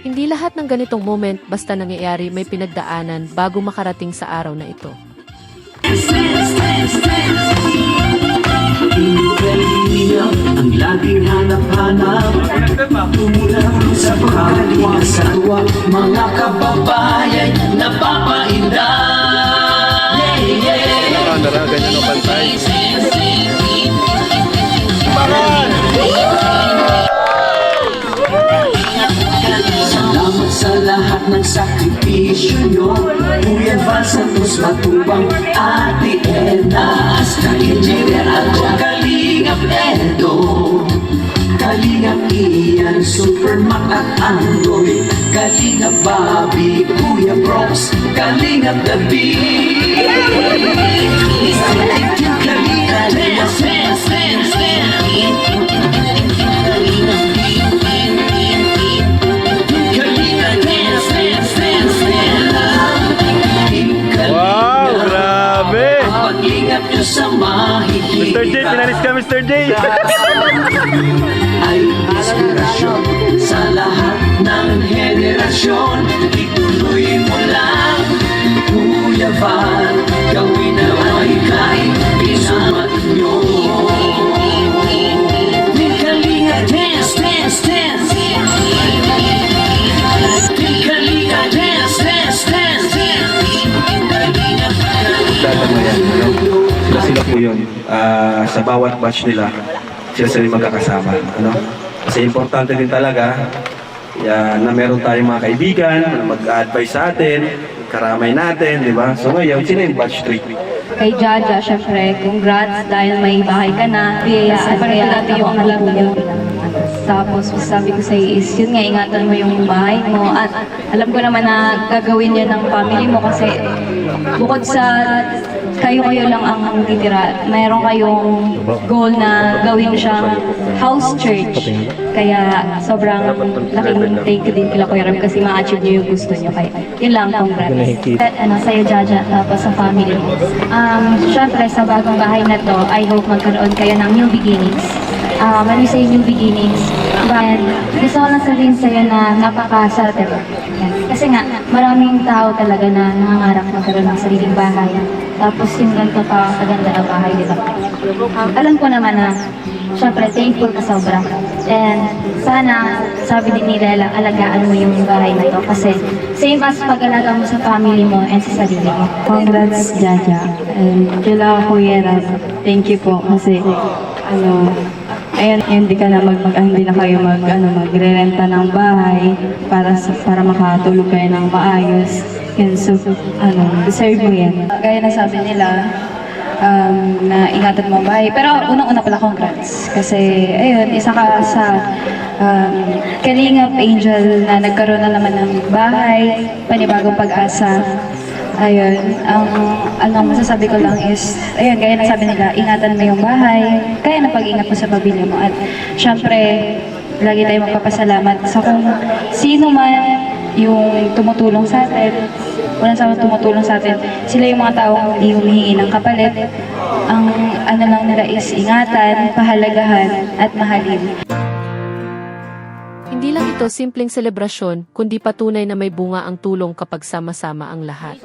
Hindi lahat ng ganitong moment basta nangyayari may pinagdaanan bago makarating sa araw na ito. Ang laging hanap-hanap tumula sa pagkaliwa sa tuwa, mga kababayan napapainda. Ganyan o pantay. Salamat sa lahat ng sakripisyo nyo, Kuya Val Santos Matubang, Ate Enas, Engineer Aljo, Kalingap Edo, Kalingap Ian, Supermac at Andoy, Kalingap Bobby, Kuya Brox, Kalingap David, Kalingap Wow, grabe! pag-ingat nyo sa Mr. J, pinalis ka Mr. J! ay inspirasyon sa lahat ng henerasyon. Ituloy mo lang, Kuya Val, gawin na mahikay, pinama nyo. Kalinga dance, dance, dance. Kalinga dance, dance, dance. Data mo yan, ano? Sila po yun. Sa bawat batch nila, sila magkakasama, ano? Kasi importante din talaga na meron tayong mga kaibigan na mag-advise sa atin, karamay natin, di ba? So ngayon, sino yung batch 3? Kay Jaja, syempre, congrats dahil may bahay ka na. Biyayaan pa rin natin yung matutulong. Tapos sabi ko sa is, yun nga, ingatan mo yung bahay mo. At alam ko naman na gagawin yun ng family mo kasi bukod sa kayo-kayo lang ang titira, mayroon kayong goal na gawin siyang house church. Kaya sobrang laking thank you din kila Kuya Ram kasi ma-achieve niyo yung gusto niyo. Kaya yun lang, congrats. Sa'yo, Jaja, tapos sa family mo. Syempre, sa bagong bahay na to, I hope magkaroon kayo ng new beginnings. When we say new beginnings, but gusto ko lang sabihin sa'yo na napakaswerte mo. Kasi nga, maraming tao talaga na nangangarap magkaroon ng sariling bahay. Tapos yung ganito pa kaganda na bahay dito. Alam ko naman na, syempre, thankful ka sobra. And sana, sabi din ni Lela, alagaan mo yung bahay na to. Kasi same as pag-alaga mo sa family mo and sa sarili mo. Congrats, Jaja. And kila Kuya Ram, thank you po kasi ayun, hindi ka na hindi na kayo magrerenta ng bahay para makatulog kayo ng maayos. Yun, so, deserve mo yan. Gaya na sabi nila, na ingatan mo ang bahay. Pero unang-una pala, congrats. Kasi, ayun, isa ka sa Kalingap Angel na nagkaroon na naman ng bahay, panibagong pag-asa. Ayun, ang masasabi ko lang is, ayun, gaya na sabi nila, ingatan mo yung bahay, kaya na pag-ingat mo sa pamilya mo. At syempre, lagi tayo magpapasalamat sa kung sino man yung tumutulong sa atin, walang sama tumutulong sa atin. Sila yung mga taong hindi humihingi ng kapalit. Ang lang nila is ingatan, pahalagahan, at mahalin. Hindi lang ito simpleng selebrasyon, kundi patunay na may bunga ang tulong kapag sama-sama ang lahat.